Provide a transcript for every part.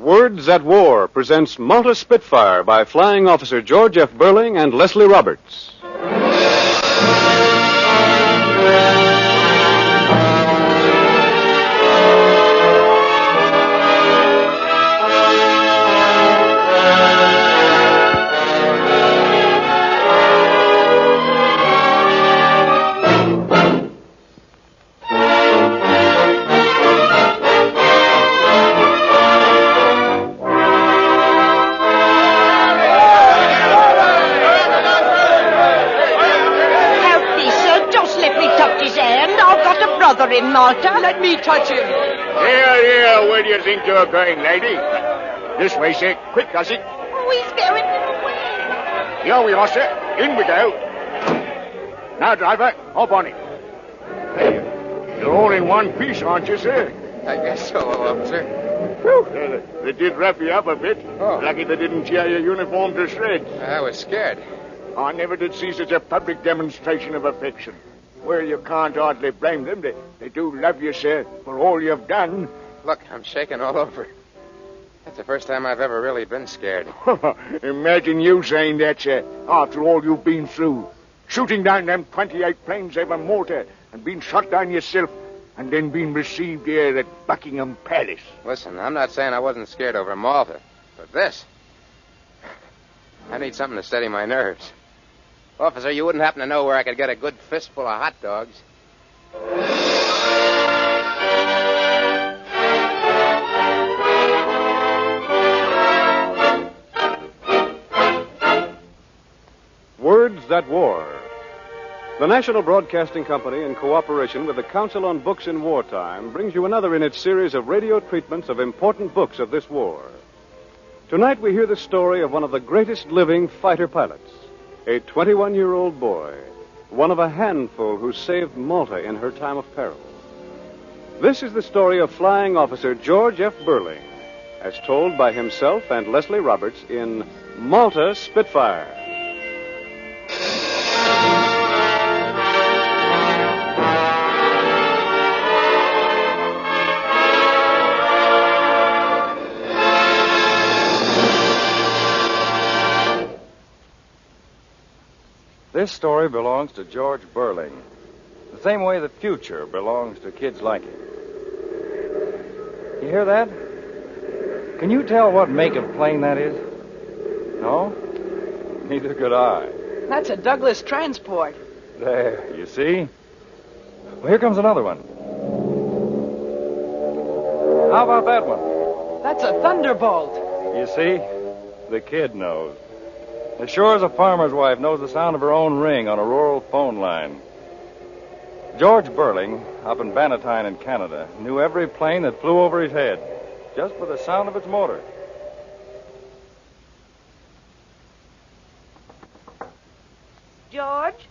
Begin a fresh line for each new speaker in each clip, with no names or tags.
Words at War presents Malta Spitfire by Flying Officer George F. Burling and Leslie Roberts.
In Malta.
Let me touch him.
Here, where do you think you're going, lady? This way, sir. Quick, Gussie.
Oh, he's going away.
Here we are, sir. In we go. Now, driver, hop on it. Hey, you're all in one piece, aren't you, sir?
I guess so, officer.
Whew, they did rough you up a bit.
Oh.
Lucky they didn't tear your uniform to shreds.
I was scared.
I never did see such a public demonstration of affection. Well, you can't hardly blame them. They do love you, sir, for all you've done.
Look, I'm shaking all over. That's the first time I've ever really been scared.
Imagine you saying that, sir, after all you've been through. Shooting down them 28 planes over Malta and being shot down yourself and then being received here at Buckingham Palace.
Listen, I'm not saying I wasn't scared over Malta, but this... I need something to steady my nerves. Officer, you wouldn't happen to know where I could get a good fistful of hot dogs?
Words at War. The National Broadcasting Company, in cooperation with the Council on Books in Wartime, brings you another in its series of radio treatments of important books of this war. Tonight we hear the story of one of the greatest living fighter pilots. A 21-year-old boy, one of a handful who saved Malta in her time of peril. This is the story of Flying Officer George F. Burling, as told by himself and Leslie Roberts in Malta Spitfire.
This story belongs to George Burling, the same way the future belongs to kids like him. You hear that? Can you tell what make of plane that is? No? Neither could I.
That's a Douglas transport.
There, you see? Well, here comes another one. How about that one?
That's a Thunderbolt.
You see? The kid knows. As sure as a farmer's wife knows the sound of her own ring on a rural phone line. George Burling, up in Bannatyne in Canada, knew every plane that flew over his head, just by the sound of its motor.
George?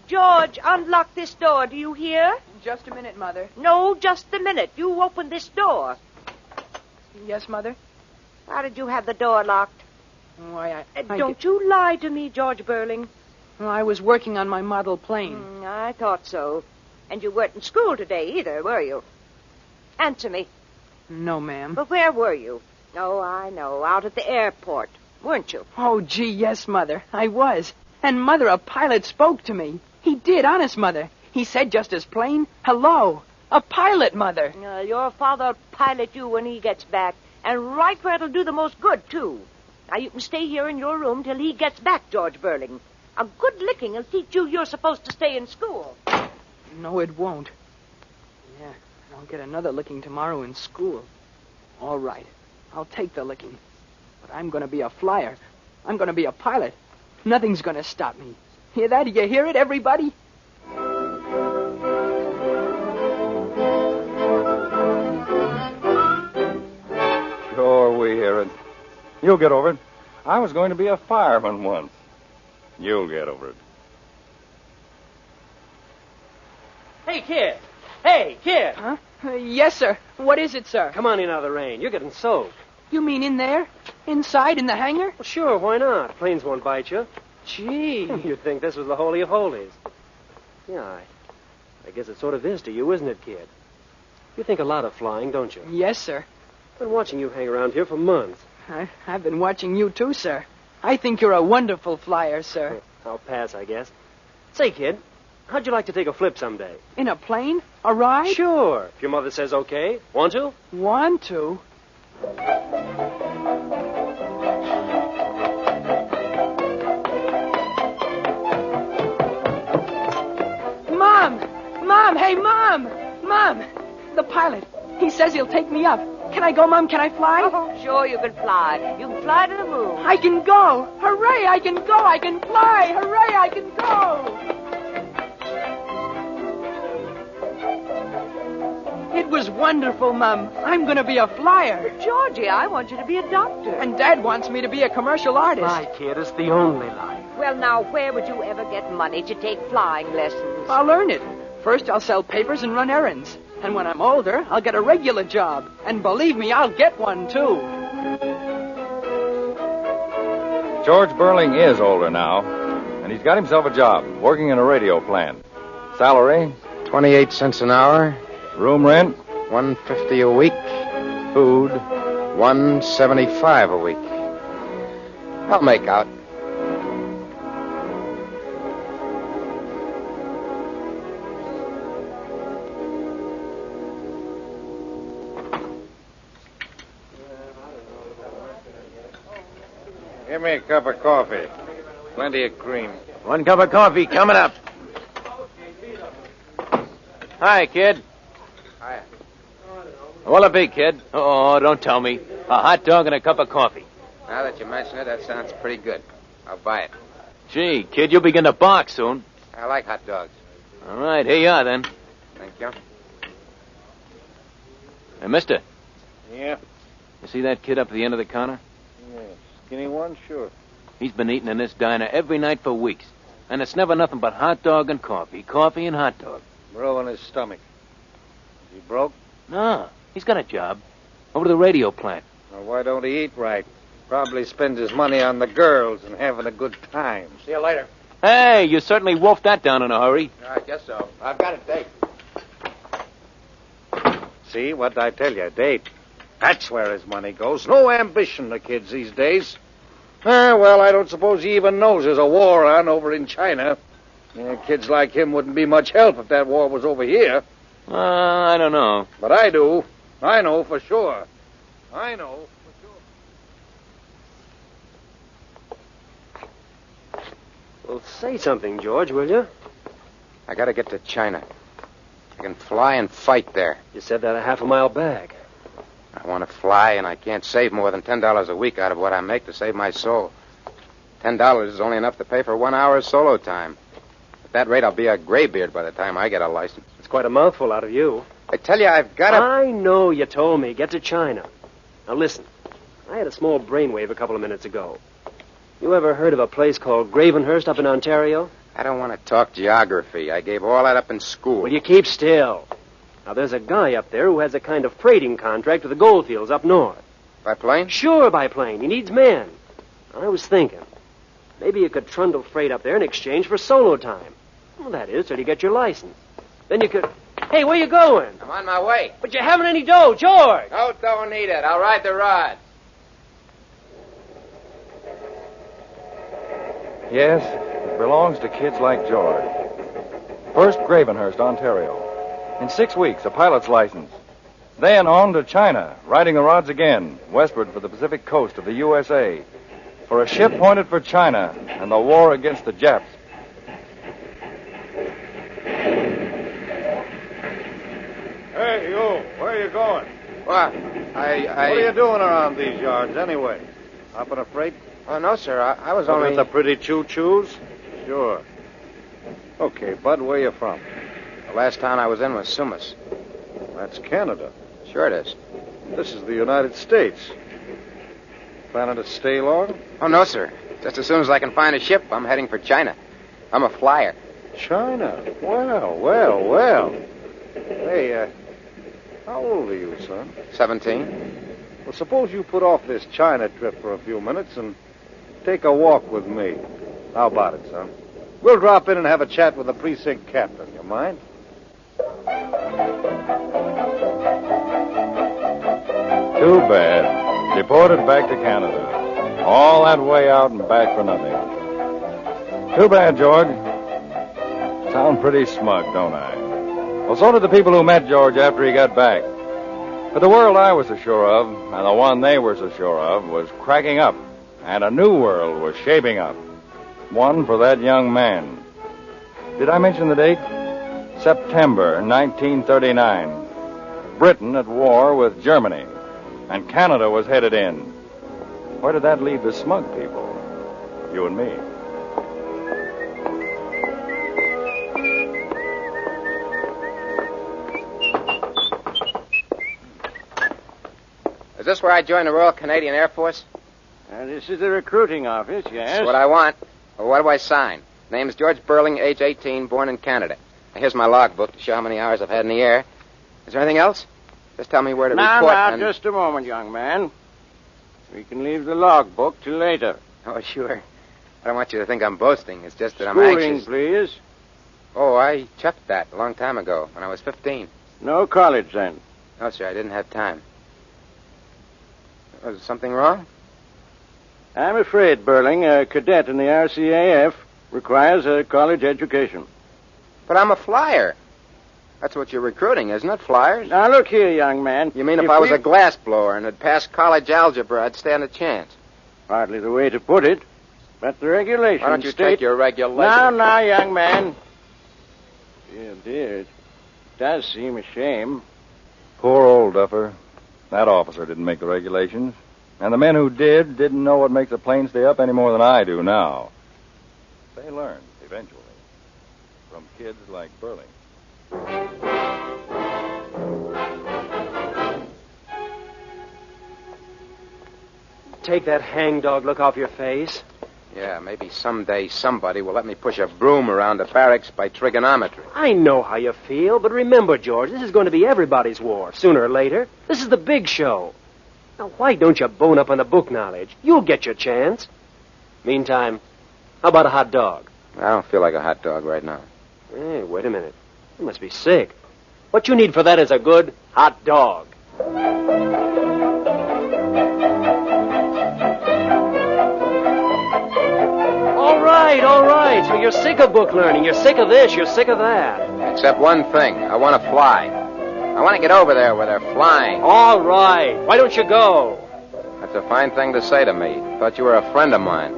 George, unlock this door. Do you hear?
Just a minute, Mother.
No, just a minute. You open this door.
Yes, Mother?
How did you have the door locked?
Why,
Don't you lie to me, George Burling.
Well, I was working on my model plane.
I thought so. And you weren't in school today either, were you? Answer me.
No, ma'am.
But where were you? Oh, I know. Out at the airport, weren't you?
Oh, gee, yes, Mother. I was. And, Mother, a pilot spoke to me. He did, honest, Mother. He said just as plain, hello. A pilot, Mother.
Your father'll pilot you when he gets back. And right where it'll do the most good, too. Now, you can stay here in your room till he gets back, George Burling. A good licking will teach you you're supposed to stay in school.
No, it won't. Yeah, I'll get another licking tomorrow in school. All right, I'll take the licking. But I'm going to be a flyer. I'm going to be a pilot. Nothing's going to stop me. Hear that? You hear it, everybody?
Sure, we hear it. You'll get over it. I was going to be a fireman once. You'll get over it.
Hey, kid. Hey, kid.
Huh? Yes, sir. What is it, sir?
Come on in out of the rain. You're getting soaked.
You mean in there? Inside, in the hangar?
Well, sure, why not? Planes won't bite you.
Gee.
You'd think this was the holy of holies. Yeah, I guess it sort of is to you, isn't it, kid? You think a lot of flying, don't you?
Yes, sir.
I've been watching you hang around here for months.
I've been watching you too, sir. I think you're a wonderful flyer, sir.
I'll pass, I guess. Say, kid, how'd you like to take a flip someday?
In a plane? A ride?
Sure, if your mother says okay. Want to?
Want to? Mom! Hey, Mom! Mom! The pilot. He says he'll take me up. Can I go, Mom? Can I fly?
Oh, sure you can fly. You can fly to the moon.
I can go! Hooray! I can go! I can fly! Hooray! I can go! It was wonderful, Mom. I'm going to be a flyer.
Georgie, I want you to be a doctor.
And Dad wants me to be a commercial artist.
My kid, it's the only life.
Well, now, where would you ever get money to take flying lessons?
I'll earn it. First, I'll sell papers and run errands. And when I'm older, I'll get a regular job. And believe me, I'll get one, too.
George Burling is older now, and he's got himself a job, working in a radio plant. Salary?
28 cents an hour.
Room rent?
$150 a week. Food? $175 a week. I'll make out.
Give me a cup of coffee. Plenty of cream.
1 cup of coffee coming up. Hi, kid.
Hiya.
What'll it be, kid? Oh, don't tell me. A hot dog and a cup of coffee.
Now that you mention it, that sounds pretty good. I'll buy it.
Gee, kid, you'll begin to bark soon.
I like hot dogs.
All right, here you are, then.
Thank you.
Hey, mister,
Yeah?
you see that kid up at the end of the counter?
Yeah. Skinny one? Sure.
He's been eating in this diner every night for weeks. And it's never nothing but hot dog and coffee. Coffee and hot dog.
Row in his stomach. Is he broke?
No, he's got a job. Over to the radio plant.
Well, why don't he eat right? Probably spends his money on the girls and having a good time.
See you later.
Hey, you certainly wolfed that down in a hurry.
I guess so. I've got a date.
See, what'd I tell you? Date. That's where his money goes. No ambition, the kids these days. Well, I don't suppose he even knows there's a war on over in China. Yeah, kids like him wouldn't be much help if that war was over here.
I don't know.
But I do. I know for sure. I know for sure.
Well, say something, George, will you?
I gotta get to China. I can fly and fight there.
You said that a half a mile back.
I want to fly, and I can't save more than $10 a week out of what I make to save my soul. $10 is only enough to pay for 1 hour's solo time. At that rate, I'll be a graybeard by the time I get a license.
It's quite a mouthful out of you.
I tell you, I've got to...
I know you told me. Get to China. Now, listen. I had a small brainwave a couple of minutes ago. You ever heard of a place called Gravenhurst up in Ontario?
I don't want to talk geography. I gave all that up in school.
Well, you keep still. Now, there's a guy up there who has a kind of freighting contract with the goldfields up north.
By plane?
Sure, by plane. He needs men. I was thinking, maybe you could trundle freight up there in exchange for solo time. Well, that is, till you get your license. Then you could... Hey, where you going?
I'm on my way.
But you haven't any dough, George.
No, don't need it. I'll ride the rod.
Yes, it belongs to kids like George. First, Gravenhurst, Ontario. In 6 weeks, a pilot's license. Then on to China, riding the rods again, westward for the Pacific coast of the USA, for a ship pointed for China and the war against the Japs. Hey, you, where are you going?
What?
What are you doing around these yards, anyway? Hopping a freight?
Oh, no, sir. I was
Looking
only...
at the pretty choo-choos? Sure. Okay, Bud, where you from?
The last town I was in was Sumas.
That's Canada.
Sure it is.
This is the United States. Planning to stay long?
Oh, no, sir. Just as soon as I can find a ship, I'm heading for China. I'm a flyer.
China? Well. Hey, how old are you, son?
17.
Well, suppose you put off this China trip for a few minutes and take a walk with me. How about it, son? We'll drop in and have a chat with the precinct captain. You mind? Too bad. Deported back to Canada. All that way out and back for nothing. Too bad, George. Sound pretty smug, don't I? Well, so did the people who met George after he got back. But the world I was so sure of, and the one they were so sure of, was cracking up. And a new world was shaping up. One for that young man. Did I mention the date? September 1939. Britain at war with Germany. And Canada was headed in. Where did that leave the smug people? You and me.
Is this where I join the Royal Canadian Air Force?
This is the recruiting office, yes.
That's what I want. Well, what do I sign? Name is George Burling, age 18, born in Canada. Now, here's my logbook to show how many hours I've had in the air. Is there anything else? Just tell me where to report.
Now, just a moment, young man. We can leave the logbook till later.
Oh, sure. I don't want you to think I'm boasting. It's just that I'm anxious.
Schooling, please.
Oh, I chucked that a long time ago, when I was 15.
No college, then?
No, sir, I didn't have time. Was something wrong?
I'm afraid, Burling, a cadet in the RCAF requires a college education.
But I'm a flyer. That's what you're recruiting, isn't it? Flyers?
Now, look here, young man.
You mean if I was a glass blower and had passed college algebra, I'd stand a chance?
Hardly the way to put it. But the regulations
Why don't you
state...
take your regulation?
Now, young man. Dear, it does seem a shame.
Poor old duffer. That officer didn't make the regulations. And the men who didn't know what makes a plane stay up any more than I do now. They learned, eventually, from kids like Burling.
Take that hangdog look off your face.
Yeah, maybe someday somebody will let me push a broom around the barracks by trigonometry.
I know how you feel, but remember, George, this is going to be everybody's war, sooner or later. This is the big show. Now, why don't you bone up on the book knowledge? You'll get your chance. Meantime, how about a hot dog?
I don't feel like a hot dog right now.
Hey, wait a minute. You must be sick. What you need for that is a good hot dog. All right. So you're sick of book learning. You're sick of this. You're sick of that.
Except one thing. I want to fly. I want to get over there where they're flying.
All right. Why don't you go?
That's a fine thing to say to me. Thought you were a friend of mine.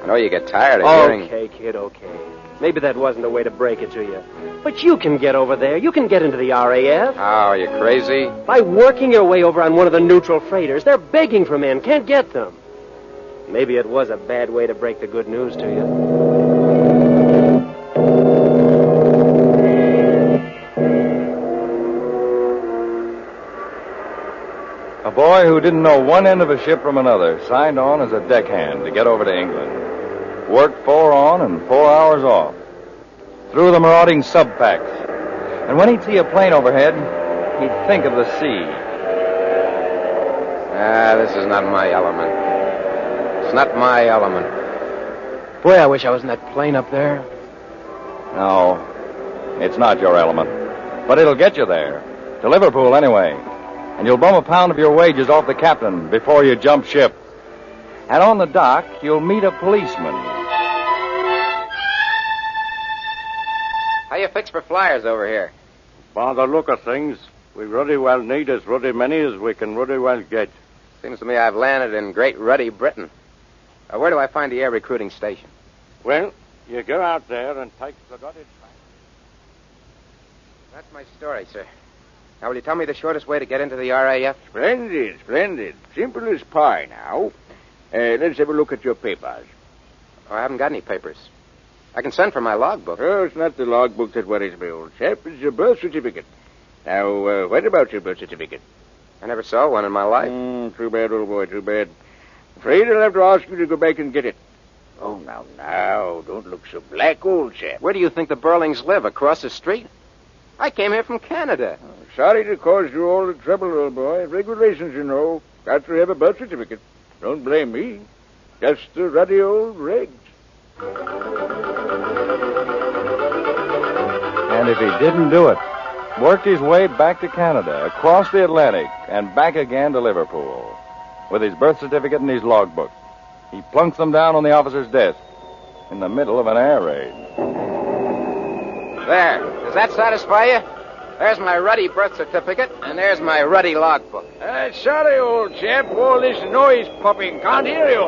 I know you get tired of hearing...
Okay, kid, okay. Maybe that wasn't the way to break it to you. But you can get over there. You can get into the RAF.
Oh, are you crazy?
By working your way over on one of the neutral freighters. They're begging for men. Can't get them. Maybe it was a bad way to break the good news to you.
A boy who didn't know one end of a ship from another signed on as a deckhand to get over to England. Worked 4 on and 4 hours off. Through the marauding sub-packs. And when he'd see a plane overhead, he'd think of the sea.
This is not my element. It's not my element.
Boy, I wish I was in that plane up there.
No, it's not your element. But it'll get you there. To Liverpool, anyway. And you'll bum a pound of your wages off the captain before you jump ship. And on the dock, you'll meet a policeman.
How you fix for flyers over here?
By the look of things, we ruddy well need as ruddy many as we can ruddy well get.
Seems to me I've landed in Great Ruddy Britain. Where do I find the air recruiting station?
Well, you go out there and take the dotted track.
That's my story, sir. Now, will you tell me the shortest way to get into the RAF?
Splendid. Simple as pie now. Let's have a look at your papers.
Oh, I haven't got any papers. I can send for my logbook.
Oh, it's not the logbook that worries me, old chap. It's your birth certificate. Now, what about your birth certificate?
I never saw one in my life.
Too bad, old boy, too bad. Afraid I'll have to ask you to go back and get it. Oh, now, don't look so black, old chap.
Where do you think the Burlings live? Across the street? I came here from Canada.
Oh, sorry to cause you all the trouble, old boy. Regulations, you know. Got to have a birth certificate. Don't blame me. Just the ruddy old regs.
And if he didn't do it, worked his way back to Canada, across the Atlantic, and back again to Liverpool. With his birth certificate and his logbook, he plunks them down on the officer's desk in the middle of an air raid.
There. Does that satisfy you? There's my ruddy birth certificate, and there's my ruddy logbook.
Sorry, old chap. All this noise popping. Can't hear you.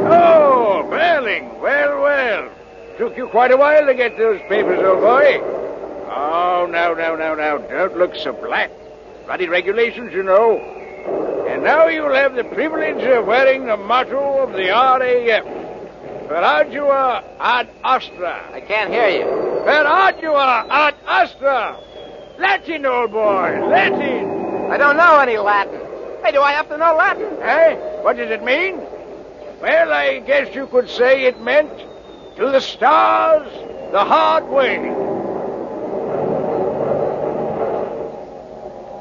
Oh, Burling. Well. Took you quite a while to get those papers, old boy. Oh, now. Don't look so black. Ruddy regulations, you know. And now you'll have the privilege of wearing the motto of the RAF. Per ardua ad astra.
I can't hear you.
Per ardua ad astra. Latin, old boy, Latin.
I don't know any Latin. Hey, do I have to know Latin?
Eh? What does it mean? Well, I guess you could say it meant to the stars, the hard way.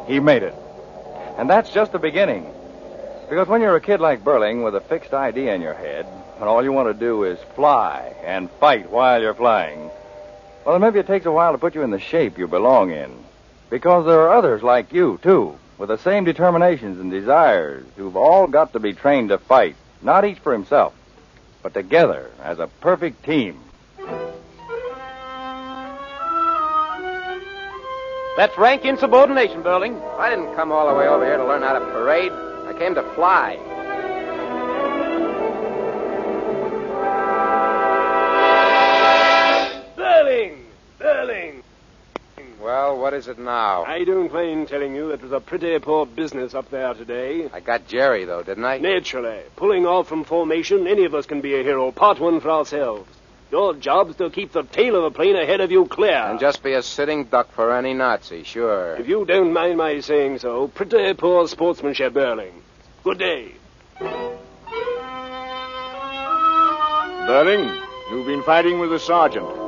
He made it. And that's just the beginning. Because when you're a kid like Burling with a fixed idea in your head, and all you want to do is fly and fight while you're flying, well, then maybe it takes a while to put you in the shape you belong in. Because there are others like you, too, with the same determinations and desires, who've all got to be trained to fight, not each for himself, but together as a perfect team.
That's rank insubordination, Burling.
I didn't come all the way over here to learn how to parade. I came to fly.
Burling!
Well, what is it now?
I don't mind telling you it was a pretty poor business up there today.
I got Jerry, though, didn't I?
Naturally. Pulling off from formation, any of us can be a hero. Part one for ourselves. Your job's to keep the tail of the plane ahead of you clear.
And just be a sitting duck for any Nazi, sure.
If you don't mind my saying so, pretty poor sportsmanship, Burling. Good day.
Burling, you've been fighting with the sergeant.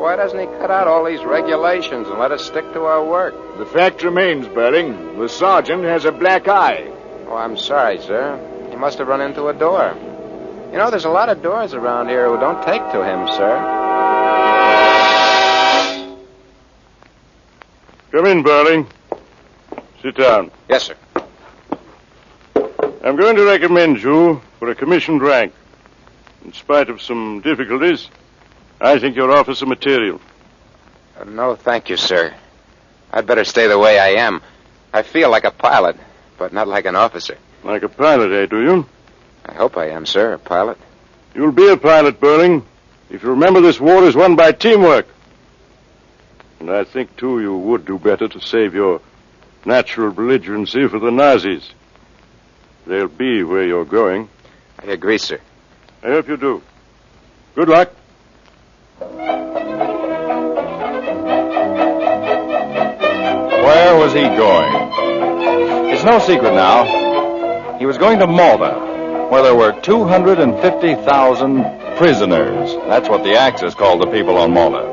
Why doesn't he cut out all these regulations and let us stick to our work?
The fact remains, Burling, the sergeant has a black eye.
Oh, I'm sorry, sir. He must have run into a door. You know, there's a lot of doors around here who don't take to him, sir.
Come in, Burling. Sit down.
Yes, sir.
I'm going to recommend you for a commissioned rank. In spite of some difficulties, I think your officer material.
No, thank you, sir. I'd better stay the way I am. I feel like a pilot, but not like an officer.
Like a pilot, eh, do you?
I hope I am, sir, a pilot.
You'll be a pilot, Burling, if you remember this war is won by teamwork. And I think, too, you would do better to save your natural belligerency for the Nazis. They'll be where you're going.
I agree, sir.
I hope you do. Good luck.
Where was he going? It's no secret now. He was going to Malta, where there were 250,000 prisoners. That's what the Axis called the people on Malta.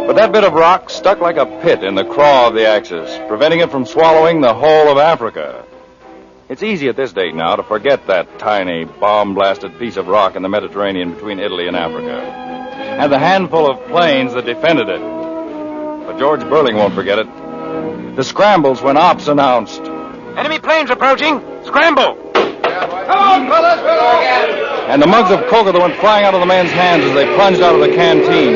But that bit of rock stuck like a pit in the craw of the Axis, preventing it from swallowing the whole of Africa. It's easy at this date now to forget that tiny, bomb-blasted piece of rock in the Mediterranean between Italy and Africa, and the handful of planes that defended it. But George Burling won't forget it. The scrambles when ops announced.
Enemy planes approaching. Scramble!
Come on, fellas, we'll go again.
And the mugs of cocoa that went flying out of the men's hands as they plunged out of the canteen.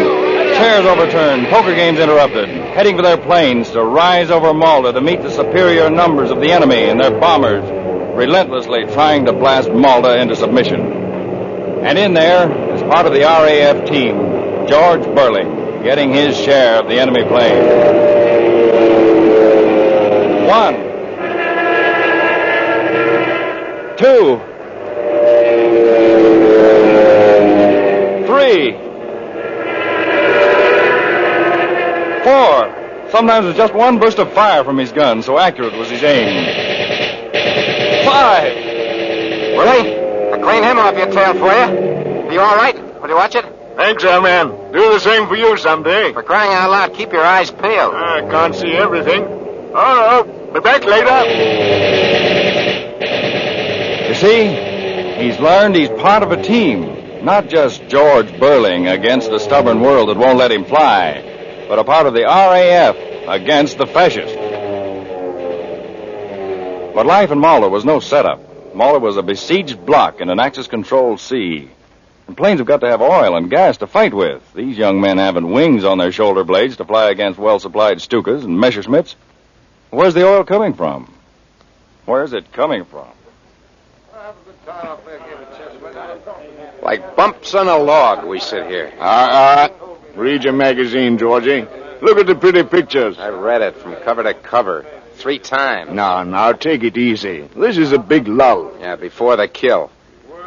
Chairs overturned, poker games interrupted, heading for their planes to rise over Malta to meet the superior numbers of the enemy and their bombers, relentlessly trying to blast Malta into submission. And in there, as part of the RAF team, George Burling, getting his share of the enemy plane. 1, 2, 3, 4. Sometimes it's just one burst of fire from his gun, so accurate was his aim. 5.
Willie, I'll clean him off your tail for you. Are you all right? Will you watch it?
Thanks, old man. Do the same for you someday.
For crying out loud, keep your eyes peeled.
I can't see everything. Oh, no. Be back later.
You see, he's learned he's part of a team. Not just George Burling against a stubborn world that won't let him fly, but a part of the RAF against the fascists. But life in Malta was no setup. Malta was a besieged block in an Axis-controlled sea. And planes have got to have oil and gas to fight with. These young men haven't wings on their shoulder blades to fly against well-supplied Stukas and Messerschmitts. Where's the oil coming from? Where's it coming from?
Like bumps on a log, we sit here.
Read your magazine, Georgie. Look at the pretty pictures.
I read it from cover to cover 3 times.
Now, take it easy. This is a big lull.
Yeah, before the kill.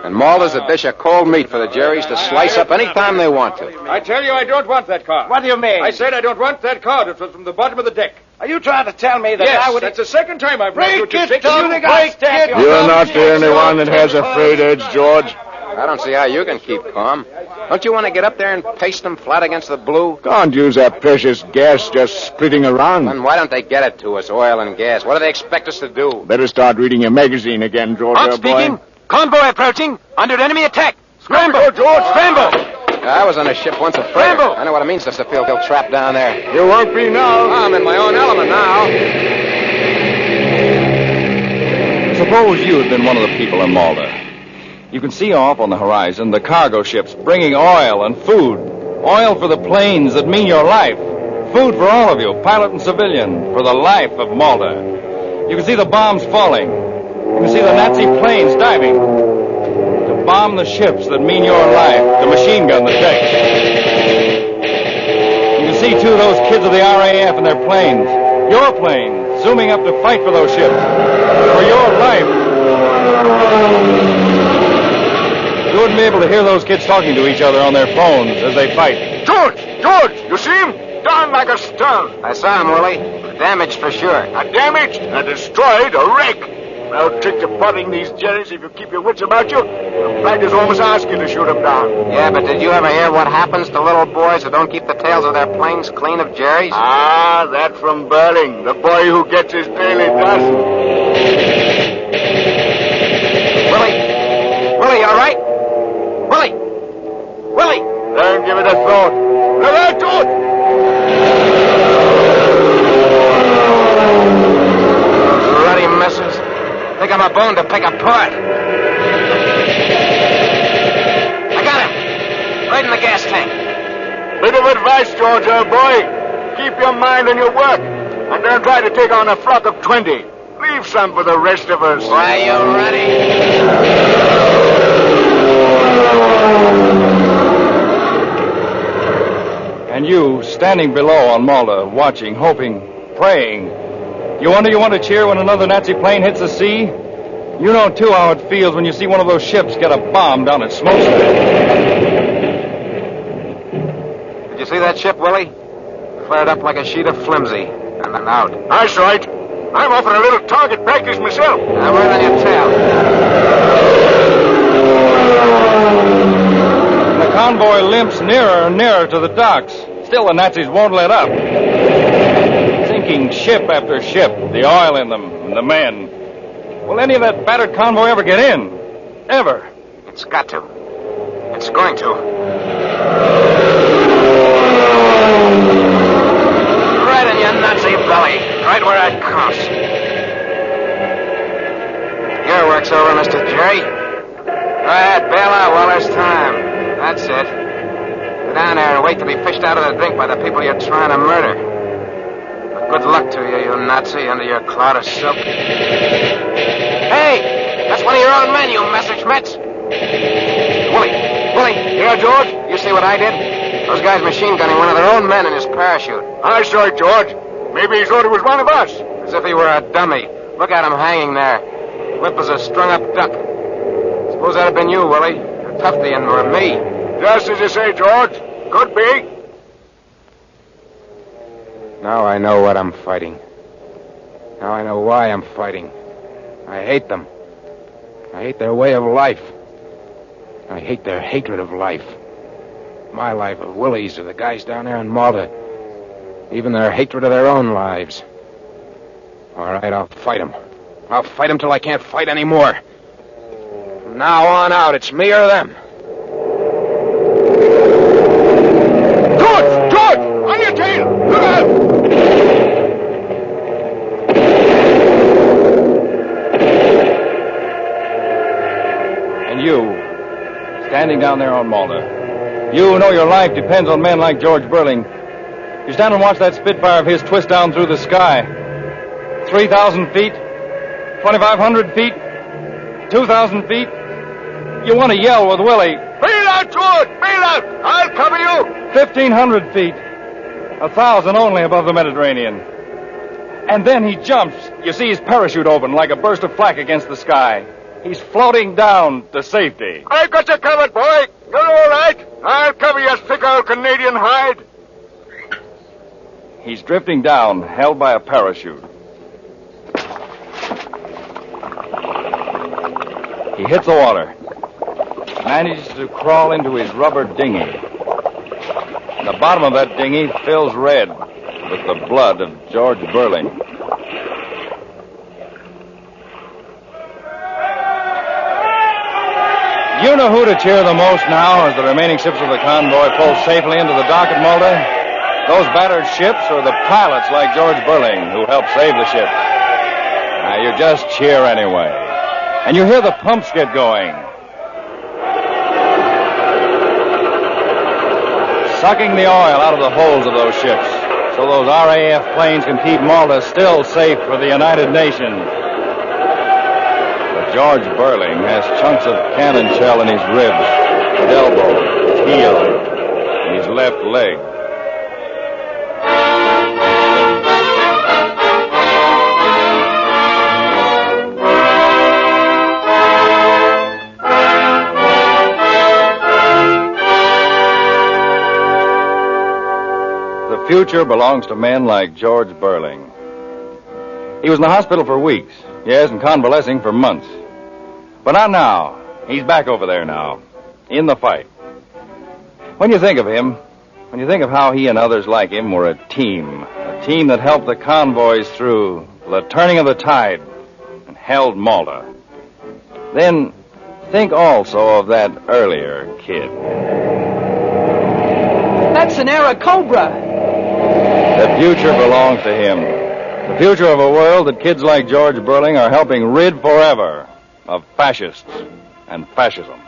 And Malta's a dish of cold meat for the Jerrys to slice up any time they want to.
I tell you, I don't want that car.
What do you mean?
I said I don't want that car. It was from the bottom of the deck.
Are you trying to tell me that
Yes,
I would...
that's the second time I've brought you to
Break
stick.
it, Tom! Break it!
You're not the only one that has a frayed edge, George.
I don't see how you can keep calm. Don't you want to get up there and paste them flat against the blue?
Can't use that precious gas just splitting around.
Then why don't they get it to us, oil and gas? What do they expect us to do?
Better start reading your magazine again, George,
Augst speaking.
boy.
Convoy approaching. Under enemy attack. Scramble, George. Scramble.
I was on a ship once a freighter.
Scramble.
I know what it means just to feel trapped down there.
You won't be now.
I'm in my own element now.
Suppose you had been one of the people in Malta. You can see off on the horizon the cargo ships bringing oil and food. Oil for the planes that mean your life. Food for all of you, pilot and civilian, for the life of Malta. You can see the bombs falling. You can see the Nazi planes diving to bomb the ships that mean your life, to machine gun the decks. You can see, too, those kids of the RAF and their planes, your planes, zooming up to fight for those ships, for your life. You wouldn't be able to hear those kids talking to each other on their phones as they fight.
George, you see him? Down like a stone.
I saw him, Willie. Damaged for sure.
A damaged, a destroyed, a wreck. No trick to potting these Jerrys if you keep your wits about you. The fighters almost ask you to shoot them down.
Yeah, but did you ever hear what happens to little boys who don't keep the tails of their planes clean of Jerry's?
Ah, that from Burling, the boy who gets his daily dust.
Willie, you all right? Willie!
Don't give it a thought. Look out, George!
Bloody messes. Think I'm a bone to pick apart. I got him. Right in the gas tank.
Bit of advice, George, old boy. Keep your mind on your work. And don't try to take on a flock of 20. Leave some for the rest of us.
Are you ready?
And you, standing below on Malta, watching, hoping, praying. You wonder you want to cheer when another Nazi plane hits the sea? You know, too, how it feels when you see one of those ships get a bomb down at Smokestack.
Did you see that ship, Willie? Flared up like a sheet of flimsy, and then out.
That's right. I'm off for a little target practice myself.
I'm right on your tail.
The convoy limps nearer and nearer to the docks. Still, the Nazis won't let up. Sinking ship after ship, the oil in them, and the men. Will any of that battered convoy ever get in? Ever?
It's got to. It's going to. Right in your Nazi belly. Right where it counts. Your work's over, Mr. Jerry. Go ahead, bail out while there's time. That's it. Go down there and wait to be fished out of the drink by the people you're trying to murder. But good luck to you, you Nazi, under your cloud of silk. Hey! That's one of your own men, you Messerschmitts! Willie!
Yeah, George?
You see what I did? Those guys machine gunning one of their own men in his parachute.
I saw it, George. Maybe he thought it was one of us.
As if he were a dummy. Look at him hanging there. Limp as a strung-up duck. Suppose that'd have been you, Willie. Or Tufty or me.
Just as you say, George. Could be.
Now I know what I'm fighting. Now I know why I'm fighting. I hate them. I hate their way of life. I hate their hatred of life. My life, of Willie's, or the guys down there in Malta. Even their hatred of their own lives. All right, I'll fight them. I'll fight them till I can't fight anymore. From now on out, it's me or them.
George! On your tail! Look out!
standing down there on Malta. You know your life depends on men like George Burling. You stand and watch that Spitfire of his twist down through the sky. 3,000 feet, 2,500 feet, 2,000 feet. You want to yell with Willie.
Bail out, George! Bail out! I'll cover you!
1,500 feet. 1,000 only above the Mediterranean. And then he jumps. You see his parachute open like a burst of flak against the sky. He's floating down to safety.
I've got you covered, boy. You're all right. I'll cover your thick old Canadian hide.
He's drifting down, held by a parachute. He hits the water. Manages to crawl into his rubber dinghy. The bottom of that dinghy fills red with the blood of George Burling. You know who to cheer the most now as the remaining ships of the convoy pull safely into the dock at Malta? Those battered ships or the pilots like George Burling who helped save the ship? Now, you just cheer anyway. And you hear the pumps get going. Sucking the oil out of the holds of those ships so those RAF planes can keep Malta still safe for the United Nations. But George Burling has chunks of cannon shell in his ribs, his elbow, his heel, and his left leg. The future belongs to men like George Burling. He was in the hospital for weeks, yes, and convalescing for months. But not now. He's back over there now, in the fight. When you think of him, when you think of how he and others like him were a team that helped the convoys through the turning of the tide and held Malta, then think also of that earlier kid.
That's an Cobra.
The future belongs to him. The future of a world that kids like George Burling are helping rid forever of fascists and fascism.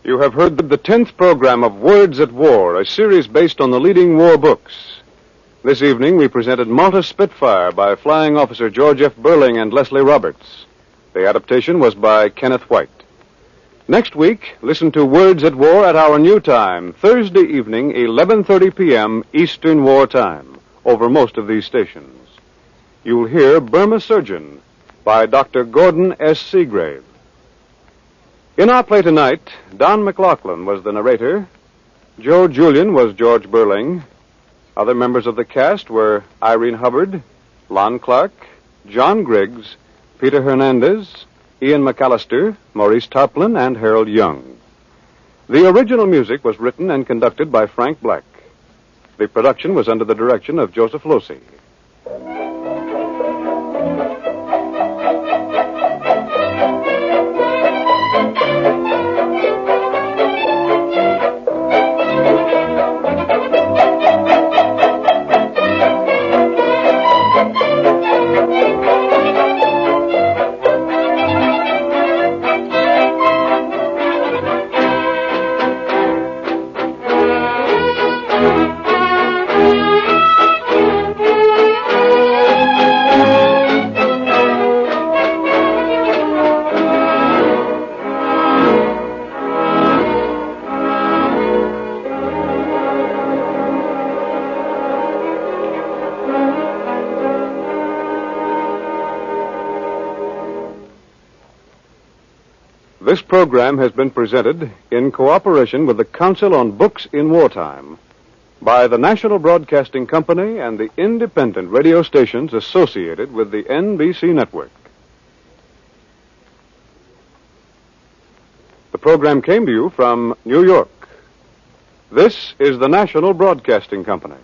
You have heard the 10th program of Words at War, a series based on the leading war books. This evening we presented Malta Spitfire by Flying Officer George F. Burling and Leslie Roberts. The adaptation was by Kenneth White. Next week, listen to Words at War at our new time, Thursday evening, 11:30 p.m. Eastern War Time, over most of these stations. You'll hear Burma Surgeon by Dr. Gordon S. Seagrave. In our play tonight, Don McLaughlin was the narrator. Joe Julian was George Burling. Other members of the cast were Irene Hubbard, Lon Clark, John Griggs, Peter Hernandez, Ian McAllister, Maurice Tarplin, and Harold Young. The original music was written and conducted by Frank Black. The production was under the direction of Joseph Losey. This program has been presented in cooperation with the Council on Books in Wartime by the National Broadcasting Company and the independent radio stations associated with the NBC network. The program came to you from New York. This is the National Broadcasting Company.